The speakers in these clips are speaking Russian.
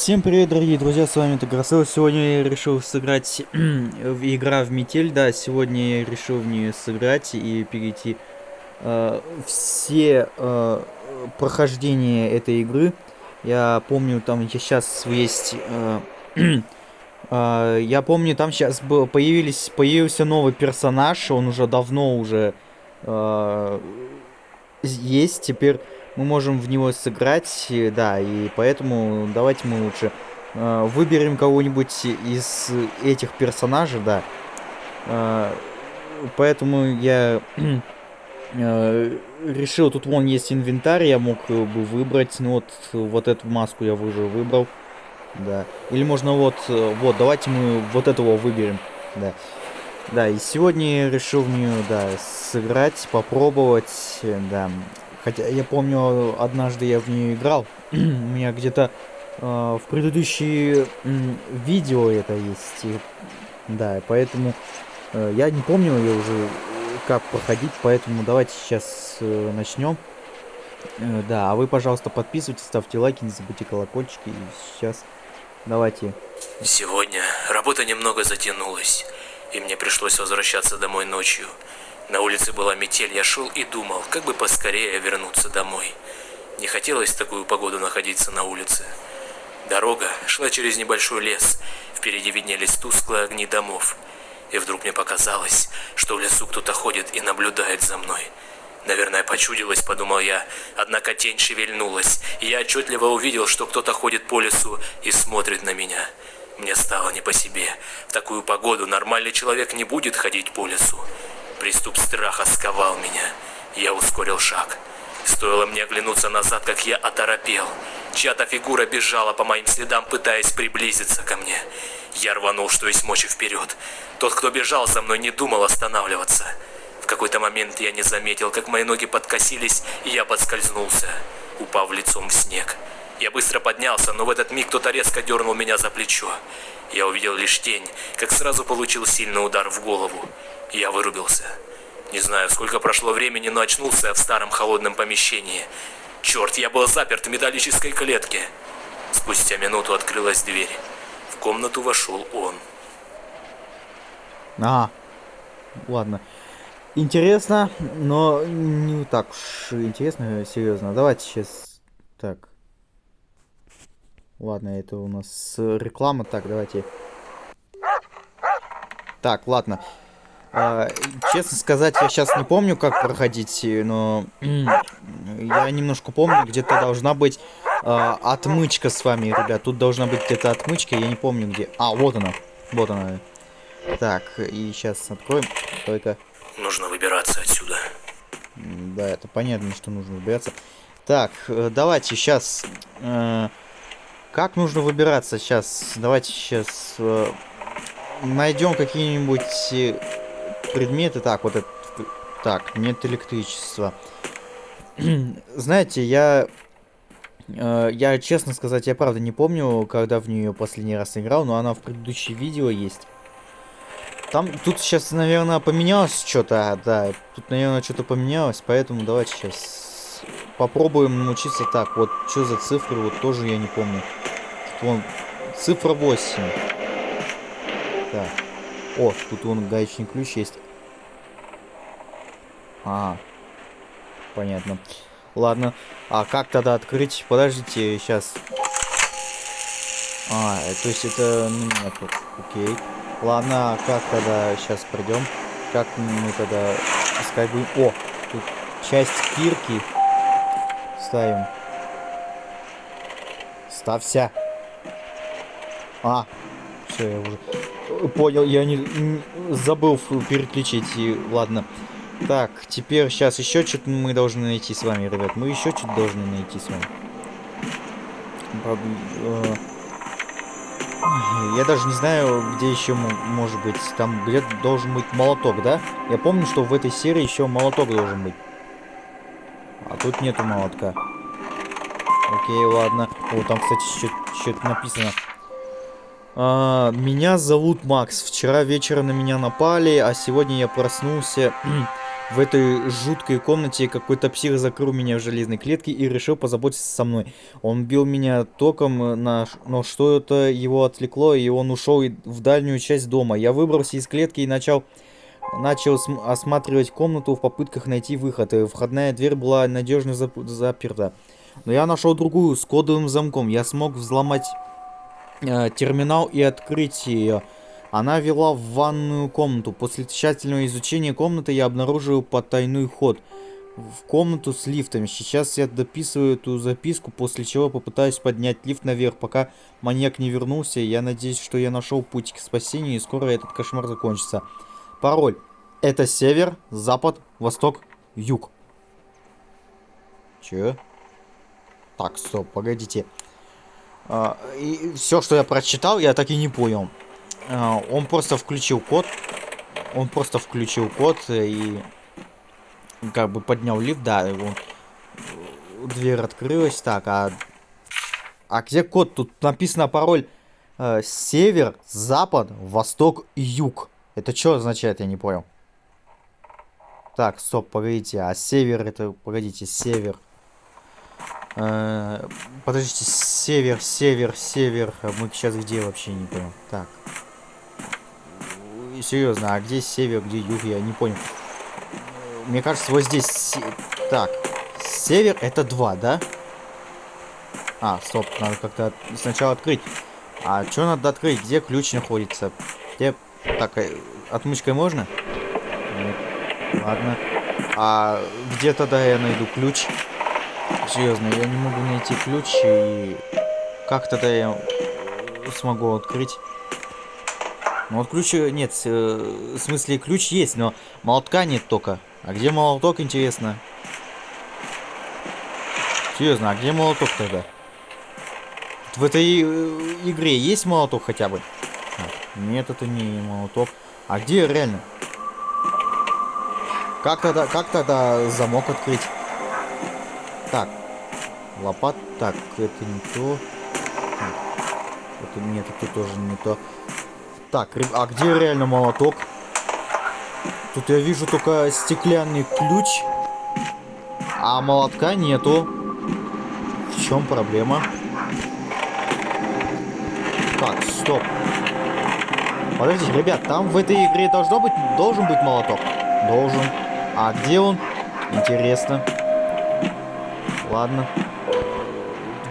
Всем привет, дорогие друзья, с вами Таграсыл. Сегодня я решил сыграть игра в метель, да, сегодня я решил в нее сыграть и перейти все прохождения этой игры. Я помню, там сейчас есть, я помню, там сейчас появился новый персонаж, он уже давно уже э, есть, теперь мы можем в него сыграть, да, и поэтому давайте мы лучше выберем кого-нибудь из этих персонажей, да. Э, Поэтому я решил, тут вон есть инвентарь, я мог бы выбрать, ну вот эту маску я уже выбрал, да. Или можно вот, давайте мы вот этого выберем, да. Да, и сегодня я решил в нее, да, сыграть, попробовать, да. Хотя я помню, однажды я в нее играл. У меня где-то в предыдущие видео это есть. Да, поэтому я не помню я уже как проходить, поэтому давайте сейчас начнем. Да, а вы, пожалуйста, подписывайтесь, ставьте лайки, не забудьте колокольчики. И сейчас давайте. Сегодня работа немного затянулась, и мне пришлось возвращаться домой ночью. На улице была метель, я шел и думал, как бы поскорее вернуться домой. Не хотелось в такую погоду находиться на улице. Дорога шла через небольшой лес, впереди виднелись тусклые огни домов. И вдруг мне показалось, что в лесу кто-то ходит и наблюдает за мной. Наверное, почудилось, подумал я, однако тень шевельнулась, и я отчетливо увидел, что кто-то ходит по лесу и смотрит на меня. Мне стало не по себе. В такую погоду нормальный человек не будет ходить по лесу. Приступ страха сковал меня. Я ускорил шаг. Стоило мне оглянуться назад, как я оторопел. Чья-то фигура бежала по моим следам, пытаясь приблизиться ко мне. Я рванул, что есть мочи, вперед. Тот, кто бежал за мной, не думал останавливаться. В какой-то момент я не заметил, как мои ноги подкосились, и я подскользнулся, упав лицом в снег. Я быстро поднялся, но в этот миг кто-то резко дернул меня за плечо. Я увидел лишь тень, как сразу получил сильный удар в голову. Я вырубился. Не знаю, сколько прошло времени, но очнулся я в старом холодном помещении. Черт, я был заперт в металлической клетке. Спустя минуту открылась дверь. В комнату вошел он. Ладно. Интересно, но не так уж интересно, серьезно. Давайте сейчас. Так. Ладно, это у нас реклама. Так, давайте. Так, ладно. Честно сказать, я сейчас не помню, как проходить, но я немножко помню, где-то должна быть отмычка с вами, ребят. Тут должна быть где-то отмычка, я не помню где. А, вот она. Вот она. Так, и сейчас откроем. Только. Нужно выбираться отсюда. Да, это понятно, что нужно выбираться. Так, давайте сейчас. Как нужно выбираться сейчас? Давайте сейчас найдем какие-нибудь предметы. Так, вот это. Так, нет электричества. Знаете, я, честно сказать, я правда не помню, когда в нее последний раз играл, но она в предыдущем видео есть. Тут сейчас, наверное, поменялось что-то, да, тут, наверное, что-то поменялось, поэтому давайте сейчас попробуем научиться. Так, вот, что за цифры, вот тоже я не помню. Тут вон, цифра 8. Так, о, тут вон гаечный ключ есть. Понятно. Ладно, а как тогда открыть? Подождите, сейчас. То есть это, ну, нет, окей. Ладно, а как тогда сейчас придем? Как мы тогда искать будем? О, тут часть кирки ставим. Ставься. Все, я уже понял, я не забыл переключить. И ладно. Так, теперь сейчас еще что-то мы должны найти с вами, ребят. Мы еще что-то должны найти с вами. Я даже не знаю, где еще может быть. Там где-то должен быть молоток, да? Я помню, что в этой серии еще молоток должен быть. А тут нету молотка. Окей, ладно. О, там, кстати, что-то написано. Меня зовут Макс. Вчера вечером на меня напали, а сегодня я проснулся в этой жуткой комнате какой-то псих закрыл меня в железной клетке и решил позаботиться со мной. Он бил меня током, но что-то его отвлекло, и он ушел в дальнюю часть дома. Я выбрался из клетки и начал осматривать комнату в попытках найти выход. И входная дверь была надежно заперта. Но я нашел другую с кодовым замком. Я смог взломать терминал и открыть ее. Она вела в ванную комнату. После тщательного изучения комнаты я обнаружил потайной ход в комнату с лифтами. Сейчас я дописываю эту записку, после чего попытаюсь поднять лифт наверх, пока маньяк не вернулся. Я надеюсь, что я нашел путь к спасению, и скоро этот кошмар закончится. Пароль. Это север, запад, восток, юг. Че? Так, стоп, погодите. И все, что я прочитал, я так и не понял. Он просто включил код. И как бы поднял лифт, да. Дверь открылась. Так, а где код? Тут написано пароль север, запад, восток, юг. Это что означает, я не понял. Так, стоп, погодите. А север это... Погодите, север. Подождите, север. Мы сейчас где вообще, не понял. Так. Серьезно, а где север, где юг, я не понял. Мне кажется, вот здесь... Так, север это 2, да? А, стоп, надо как-то сначала открыть. А что надо открыть? Где ключ находится? Где... Так, отмычкой можно? Нет. Ладно. А где тогда я найду ключ? Серьезно, я не могу найти ключ, и... Как тогда я смогу открыть? Ну вот ключ нет, в смысле ключ есть, но молотка нет только. А где молоток, интересно? Серьезно, а где молоток тогда? В этой игре есть молоток хотя бы? Нет, это не молоток. А где реально? Как тогда замок открыть? Так, лопат. Так, это не то. Это нет, это тоже не то. Так, а где реально молоток? Тут я вижу только стеклянный ключ, а молотка нету. В чем проблема? Так, стоп. Подождите, ребят, там в этой игре должен быть молоток? Должен. А где он? Интересно. Ладно.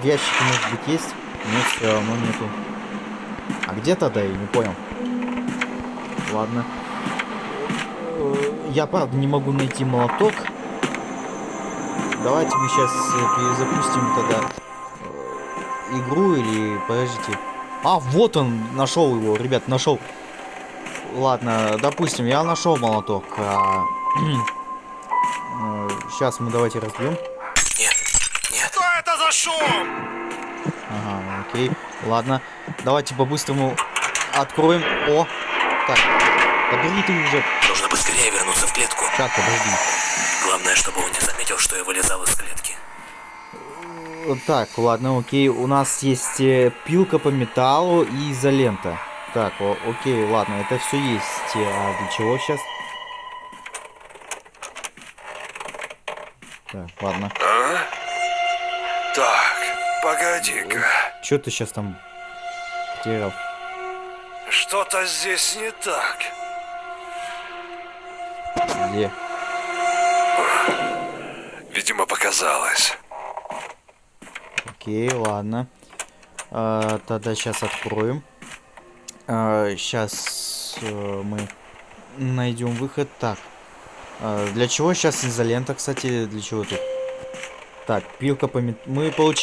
В ящике, может быть, есть? Нет, все равно нету. А где тогда? Я не понял. Ладно. Я, правда, не могу найти молоток. Давайте мы сейчас перезапустим тогда игру или... Подождите. А, вот он! Нашел его, ребят, нашел. Ладно, допустим, я нашел молоток. Сейчас мы давайте разбьем. Нет. Что это за шум? Ага, окей. Ладно. Давайте по-быстрому откроем. О! Так. Подбери ты уже. Нужно быстрее вернуться в клетку. Так, подожди. Главное, чтобы он не заметил, что я вылезал из клетки. Так, ладно, окей. У нас есть пилка по металлу и изолента. Так, окей, ладно, это все есть. А для чего сейчас? Так, ладно. Так, погоди-ка. Что ты сейчас там потерял? Что-то здесь не так. Где? Видимо, показалось. Окей, ладно. Тогда сейчас откроем. Сейчас мы найдем выход. Так. Для чего сейчас изолента, кстати? Для чего тут? Так, пилка по металлу.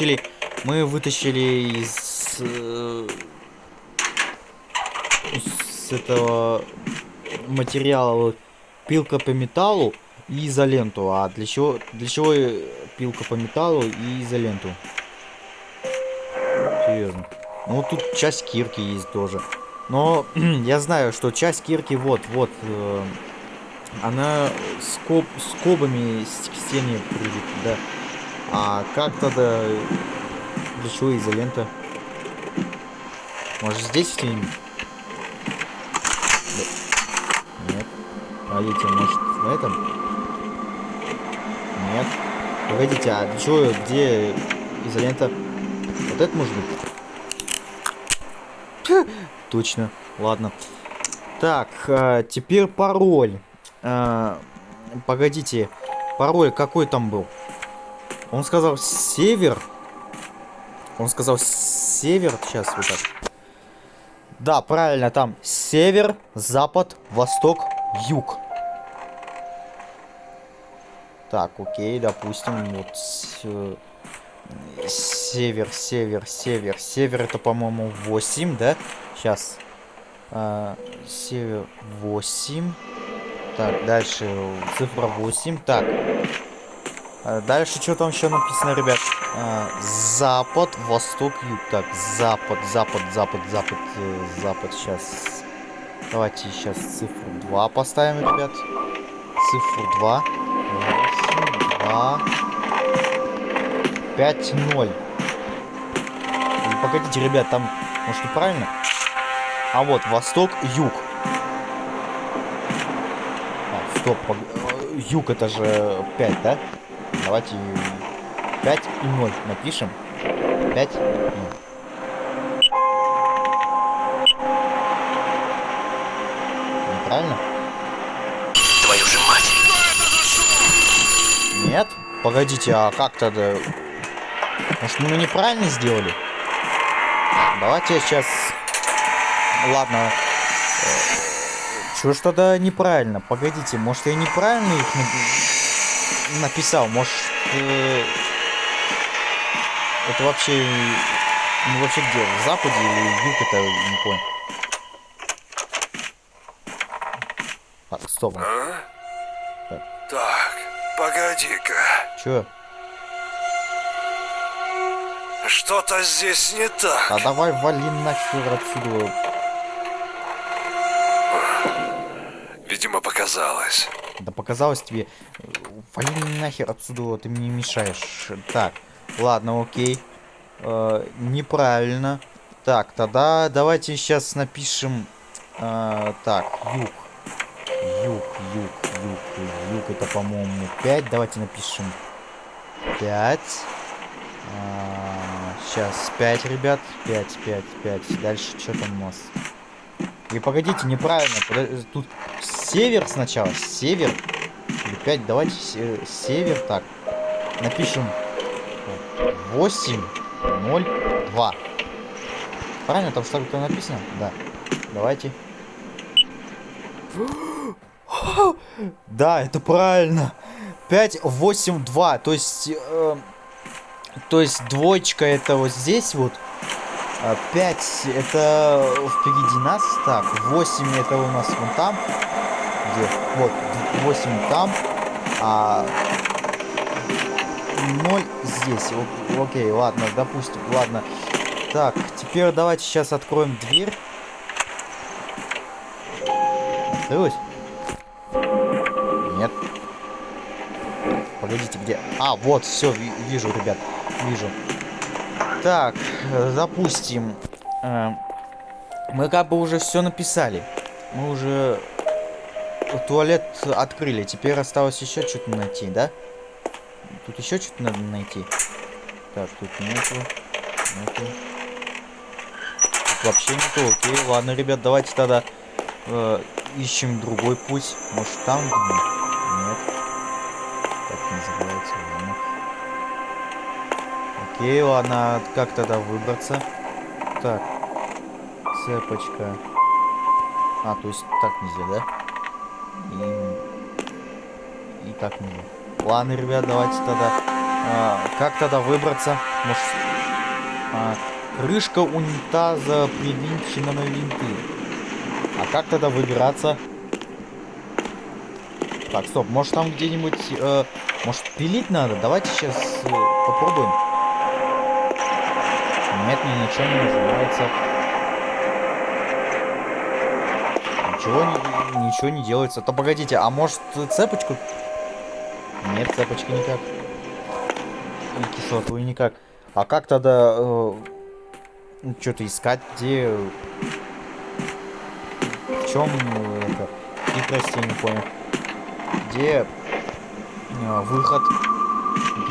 Мы вытащили из этого материала пилка по металлу и изоленту. А для чего пилка по металлу и изоленту? Серьезно. Ну тут часть кирки есть тоже. Но я знаю, что часть кирки вот, она скобами к стене придет, да. А как тогда, для чего изолента? Может здесь где-нибудь? Нет. А эти, может, на этом? Нет. Погодите, а для чего, где изолента? Вот это может быть? Точно. Ладно. Так, теперь пароль. Погодите. Пароль какой там был? Он сказал север. Он сказал север. Сейчас вот так. Да, правильно, там север, запад, восток, юг. Так, окей, допустим, вот север, север, север. Север это, по-моему, 8, да? Сейчас. Север 8. Так, дальше цифра 8. Так. Дальше что там еще написано, ребят? Запад, восток, юг. Так, запад, запад, запад, запад, запад. Сейчас. Давайте сейчас цифру 2 поставим, ребят. Цифру 2. 8, 2. 5, 0. Погодите, ребят, там, может, неправильно? А вот, восток, юг. Стоп, юг это же 5, да? Давайте 5 и 0 напишем. 5 и 0. Неправильно? Твою же мать! Нет? Погодите, а как тогда? Может, мы неправильно сделали? Давайте я сейчас... Ладно. Чего ж тогда неправильно? Погодите, может, я неправильно их написал? Может, это вообще... Ну, вообще где? В западе или юг? Это не понял. Так, стоп. Так, погоди-ка. Чё? Что-то здесь не так. А давай вали нахер отсюда. Видимо, показалось. Да показалось тебе. Вали нахер отсюда, ты мне мешаешь. Так, ладно, окей. Неправильно. Так, тогда давайте сейчас напишем... так, юг. Юг, юг, юг, юг. Это, по-моему, 5. Давайте напишем 5. Сейчас 5, ребят. 5, 5, 5. Дальше что там у нас? И погодите, неправильно. Тут север сначала. Север. Или 5. Давайте север. Так. Напишем 8, 0, 2. Правильно? Там что-то написано? Да. Давайте. Да, это правильно. 5, 8, 2. То есть двоечка это вот здесь вот. 5 это впереди нас. Так, 8 это у нас вон там. Где? Вот, 8 там. А 0 здесь. Окей, ладно, допустим. Ладно. Так, теперь давайте сейчас откроем дверь. Открылась? Нет. Погодите, где? А, вот, все, вижу, ребят. Вижу. Так, допустим. Мы как бы уже все написали. Мы уже туалет открыли. Теперь осталось еще что-то найти, да? Тут еще что-то надо найти. Так, тут нету. Нету. Тут вообще нету. Окей, ладно, ребят, давайте тогда ищем другой путь. Может, там? Нет. Так называется, ладно. Окей, ладно, как тогда выбраться? Так. Цепочка. А, то есть так нельзя, да? И так нельзя. Ладно, ребят, давайте тогда... как тогда выбраться? Может... крышка унитаза привинчена на винты. А как тогда выбираться? Так, стоп, может там где-нибудь... может пилить надо? Давайте сейчас попробуем. Нет, ничего не нажимается. Ничего не делается. То погодите, а может цепочку? Нет, цепочки никак. И кислоту никак. А как тогда что-то искать? Где? В чем это? Хитрость, я не понял. Где выход?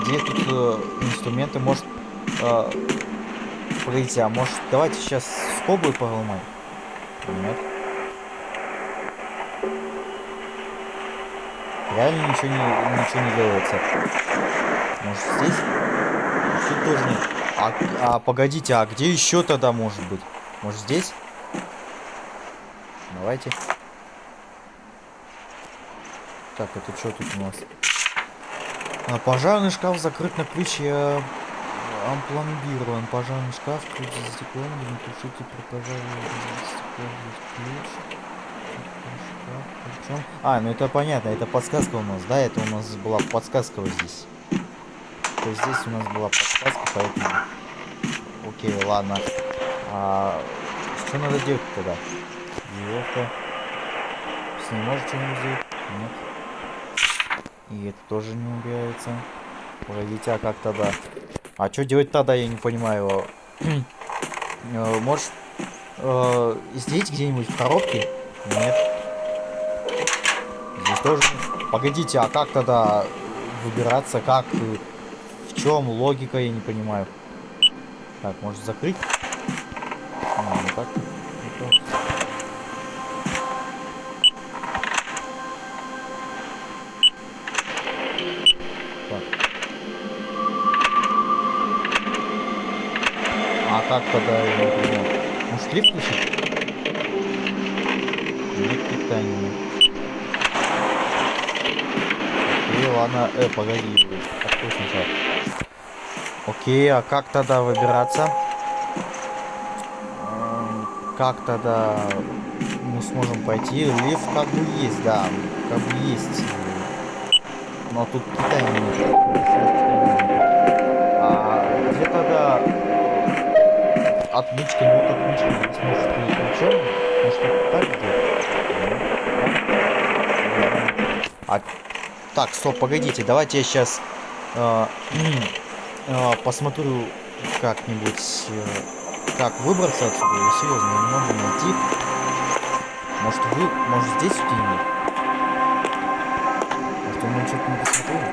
Где тут инструменты? Может... Погодите, а может давайте сейчас скобы поломаем? Нет. Реально ничего не делается. Может здесь? Тут тоже нет. Погодите, а где еще тогда может быть? Может здесь? Давайте. Так, это что тут у нас? Пожарный шкаф закрыт на ключ и ампломбирован. Пожарный шкаф, ключ за стеклом, не тушите при пожаре стеклом, ключ. Шкаф, ну это понятно, это подсказка у нас, да? Это у нас была подсказка вот здесь. То есть здесь у нас была подсказка, поэтому... Окей, ладно. Что надо делать тогда? Веревка. С ней может что-нибудь сделать? Нет. И это тоже не убирается. Погодите, а как тогда? А что делать тогда, я не понимаю. Может, здесь где-нибудь в коробке? Нет. Здесь тоже... Погодите, а как тогда выбираться? Как? В чем логика, я не понимаю. Так, может закрыть? Ну так. А как тогда, я не понимаю? Может лифт включить? Нет питания. Окей, ладно. Погоди. Открой сначала. Окей, а как тогда выбираться? Как тогда мы сможем пойти? Лифт как бы есть, да. Как бы есть. Но тут питания нет. А где тогда... Отмычка, ну вот отмычка, может не ключом, может это так делать? Так, стоп, погодите, давайте я сейчас посмотрю как-нибудь, как выбраться отсюда, я серьезно не могу найти. Может здесь где-нибудь? Может мы что-то не посмотрели?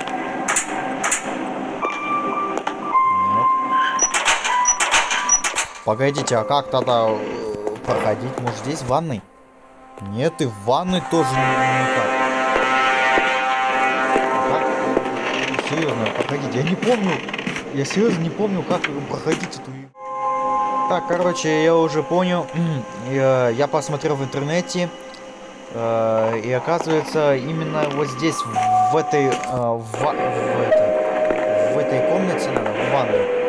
Погодите, а как тогда проходить? Может здесь в ванной? Нет, и в ванной тоже никак. Как? Серьезно, погодите, я не помню. Я серьезно не помню, как проходить эту... Так, короче, я уже понял. Я посмотрел в интернете. И оказывается, именно вот здесь, в этой комнате надо, в ванной.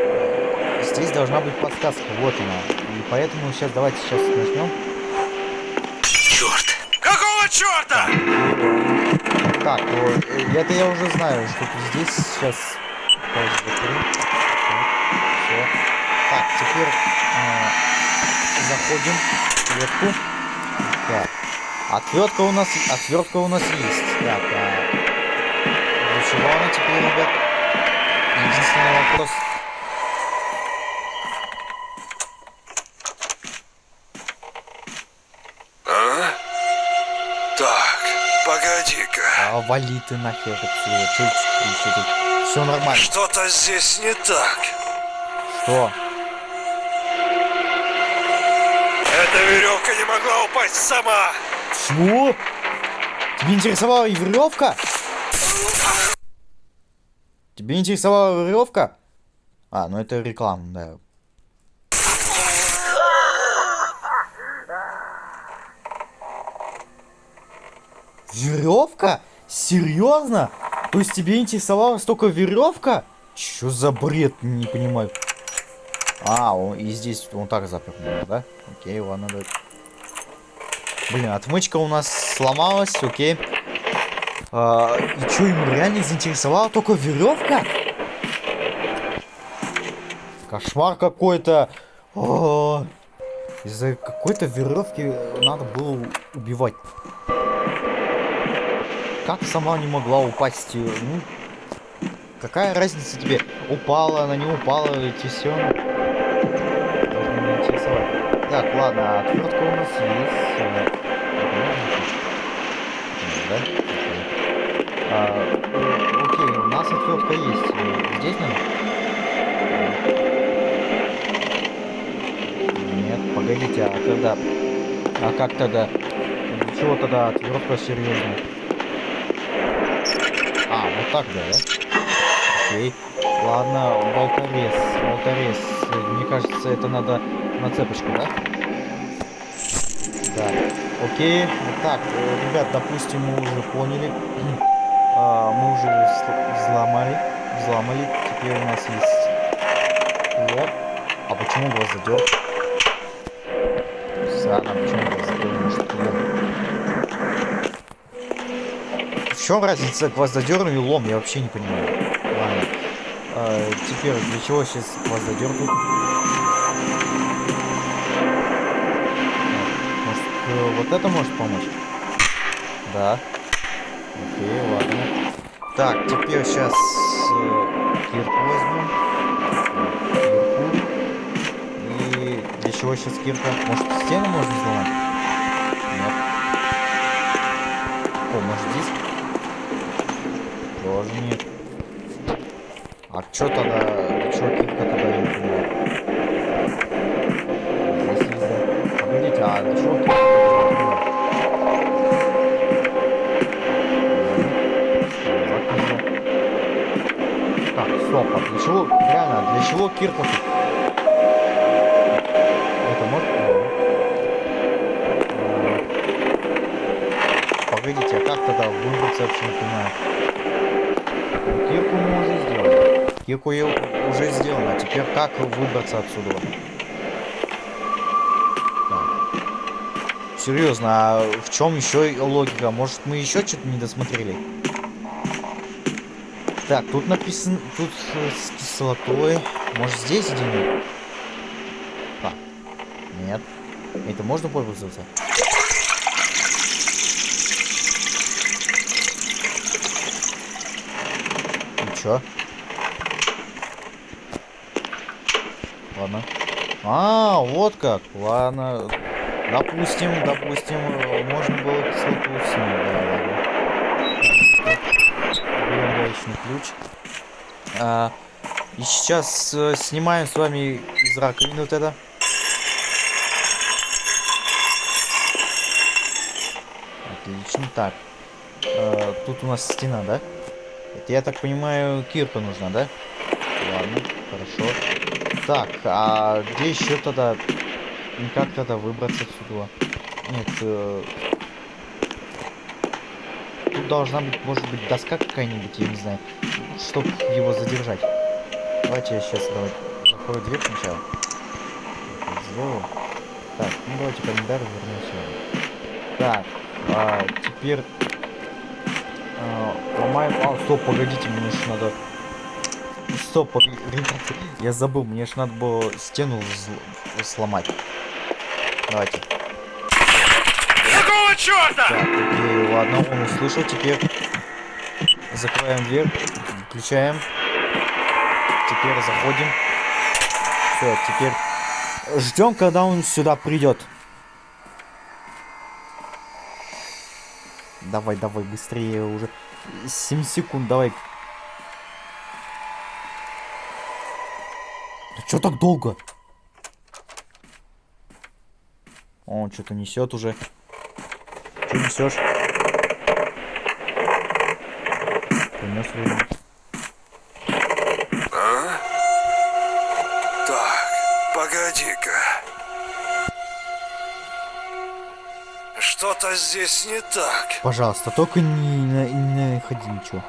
Здесь должна быть подсказка, вот она. И поэтому давайте сейчас начнем. Черт! Какого черта? Так, это я уже знаю, что здесь сейчас... Все. Так, теперь заходим в клетку. Так. Отвертка у нас есть. Так, для чего она теперь, ребят? Единственный вопрос... Погоди-ка. Вали ты нахер отсюда. Все нормально. Что-то здесь не так. Что? Эта веревка не могла упасть сама. Чего? Тебе интересовала веревка? Тебе интересовала веревка? Ну это реклама, да. Веревка? Серьезно? То есть тебе интересовалась только веревка? Чё за бред? Не понимаю. И здесь он так запер, да? Окей, ладно, давай. Блин, отмычка у нас сломалась, окей. И чё, ему реально заинтересовала только веревка? Кошмар какой-то. Из-за какой-то веревки надо было убивать. Как сама не могла упасть? Ну, какая разница тебе? Упала она, не упала, эти все. Должны меня интересовать. Так, ладно, отвертка у нас есть. Да? Окей, нас отвертка есть. Здесь надо? Нет, погодите, а когда... А как тогда? Для чего тогда отвертка серьезная? А, вот так, да? Окей. Ладно, болторез. Болторез. Мне кажется, это надо на цепочку, да? Да. Окей. Так, ребят, допустим, мы уже поняли. Мы уже взломали. Теперь у нас есть лот. А почему глаз задер? Странно, почему глаз задер? Может, лом. В чем разница гвоздодер и лом? Я вообще не понимаю. Ладно. Теперь для чего сейчас гвоздодер тут? Может, вот это может помочь? Да. Окей, ладно. Так, теперь сейчас кирку возьмем. Кирку. И для чего сейчас кирка? Может, стену можно взломать? Нет. О, может здесь? Тоже нет. А чё тогда? Чё кирка тогда не понимаю? Здесь нельзя. Погодите, а для чего кирка? Так, стоп, а для чего? Реально, для чего кирка тут? Это может? Погодите, а как тогда выбраться, вообще не понимаю. Кирку мы уже сделали. Кирку уже сделано. А теперь как выбраться отсюда? Так. Серьезно, а в чем еще логика? Может, мы еще что-то не досмотрели? Так, тут написано, тут с кислотой. Может, здесь где-нибудь? А, нет. Это можно пользоваться? И чё? Ладно. А, вот как. Ладно. Допустим, можно было кислоту снять. Да, ладно. Берем гаечный ключ. И сейчас снимаем с вами из раковины вот это. Отлично. Так. Тут у нас стена, да? Это, я так понимаю, кирка нужна, да? Ладно, хорошо. Так, а где еще тогда? Как тогда выбраться отсюда? Нет, тут должна быть, может быть, доска какая-нибудь, я не знаю, чтобы его задержать. Давайте я сейчас закрою дверь сначала. Сделаю. Так, ну давайте календарь вернем сюда. Так, теперь ломаем. А, стоп, погодите, мне же надо. Стоп, ребята, я забыл, мне же надо было стену сломать. Давайте. Какого черта? Так, окей, ладно, он услышал. Теперь закрываем дверь, включаем. Теперь заходим. Все, теперь ждем, когда он сюда придет. Давай, давай, быстрее уже. 7 секунд, давай. Да чё так долго? Он что-то несет уже. Что несешь? Принес время. А? Так, погоди-ка. Что-то здесь не так. Пожалуйста, только не ходи ничего.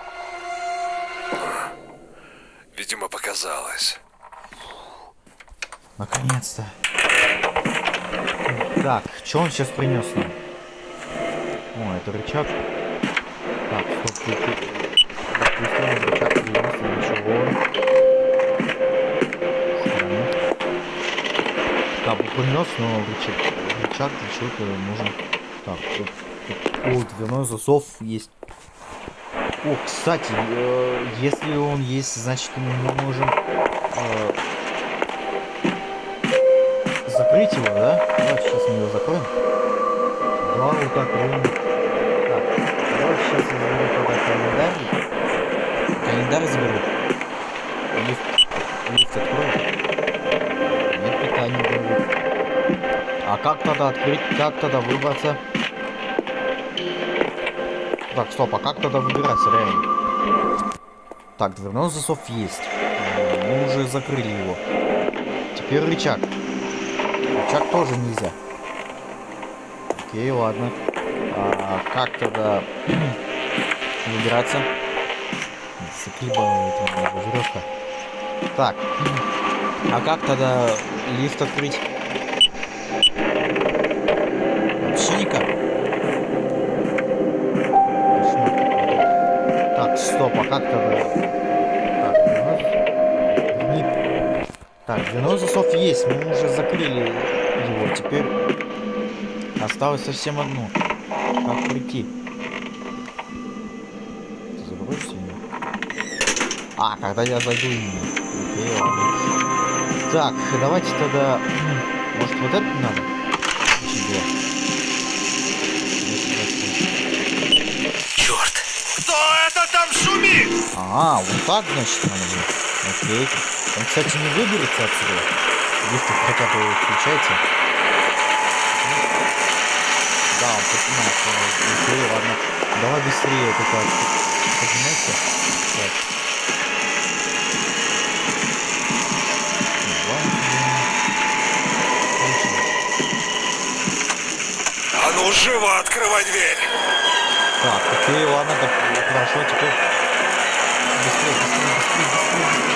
Видимо, показалось. Наконец-то. Так, что он сейчас принес нам? О, это рычаг. Так, стоп, допустим, рычаг принес, ничего. Так, принес, но рычаг для чего-то нужен. Так, тут, о, дверной засов есть. О, кстати, если он есть, значит мы можем закрыть его, да? Давайте сейчас мы его закроем. Два вот так ровно. Так, давайте сейчас я заберу тогда календарь. Календарь заберу. Лифт открою. Нет питания будет. А как тогда открыть? Как тогда выбраться? Так, стоп, а как тогда выбираться, реально? Так, дверной засов есть. Мы уже закрыли его. Теперь рычаг. Рычаг тоже нельзя. Окей, ладно. А как тогда выбираться? Заклибала эта веревка. Так. А как тогда лифт открыть? Вообще никак. Так, стоп, а как тогда? Так, дверной засов есть, мы уже закрыли его. Теперь осталось совсем одно. Как прийти? Ты забросишься меня? А, когда я зайду именно. Окей, ладно. Так, давайте тогда... Может, вот это надо? Черт! Кто это там шумит? А, вот так, значит, надо будет. Окей. Он, кстати, не выберется отсюда. Если хотя бы включается. Да, он поднимается. Окей, ладно. Давай быстрее только поднимайся. Так. А ну живо открывай дверь! Так, окей, ладно, так, хорошо, теперь быстрее, быстрее, быстрее, быстрее, быстрее.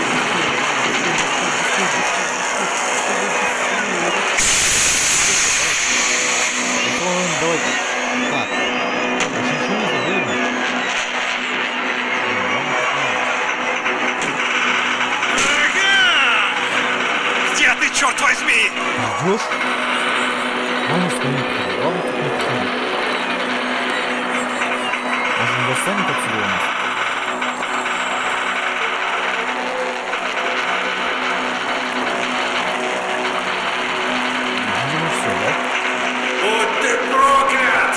Давайте. Так, больше ничего не забыли? Где ты, черт возьми? Идешь? Ладно, что не приходи, ладно, тут не приходи. Может, не достанет отсюда у нас? Видимо, все, да? Будь ты проклят!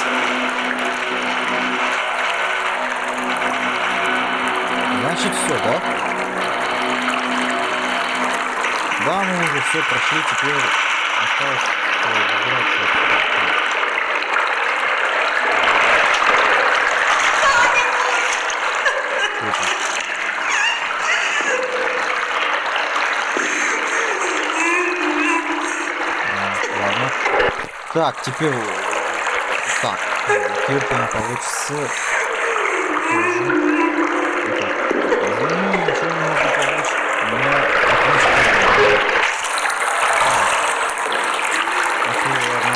Значит, все, да? Да, мы уже все прошли, теперь осталось выбираться отсюда. Что это? Ладно. Так, теперь... Так, теперь не получится... Ничего не могу помочь. У меня окончено. Окей, ладно.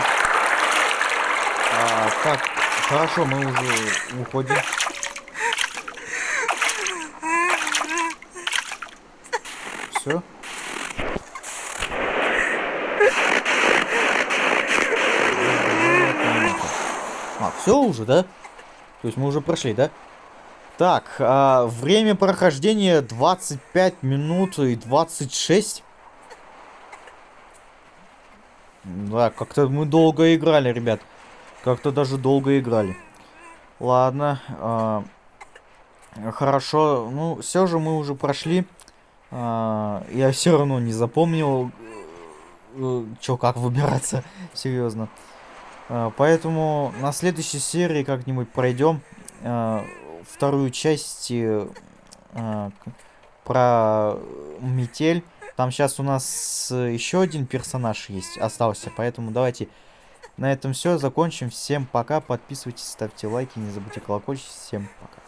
Так, хорошо, мы уже уходим. Все. А, все уже, да? То есть мы уже прошли, да? Так, время прохождения 25 минут и 26. Да, как-то мы долго играли, ребят. Как-то даже долго играли. Ладно. Хорошо. Ну, все же мы уже прошли. Я все равно не запомнил, что как выбираться. Серьезно. Поэтому на следующей серии как-нибудь пройдем вторую часть про метель. Там сейчас у нас еще один персонаж есть, остался. Поэтому давайте на этом все. Закончим. Всем пока. Подписывайтесь, ставьте лайки. Не забудьте колокольчик. Всем пока.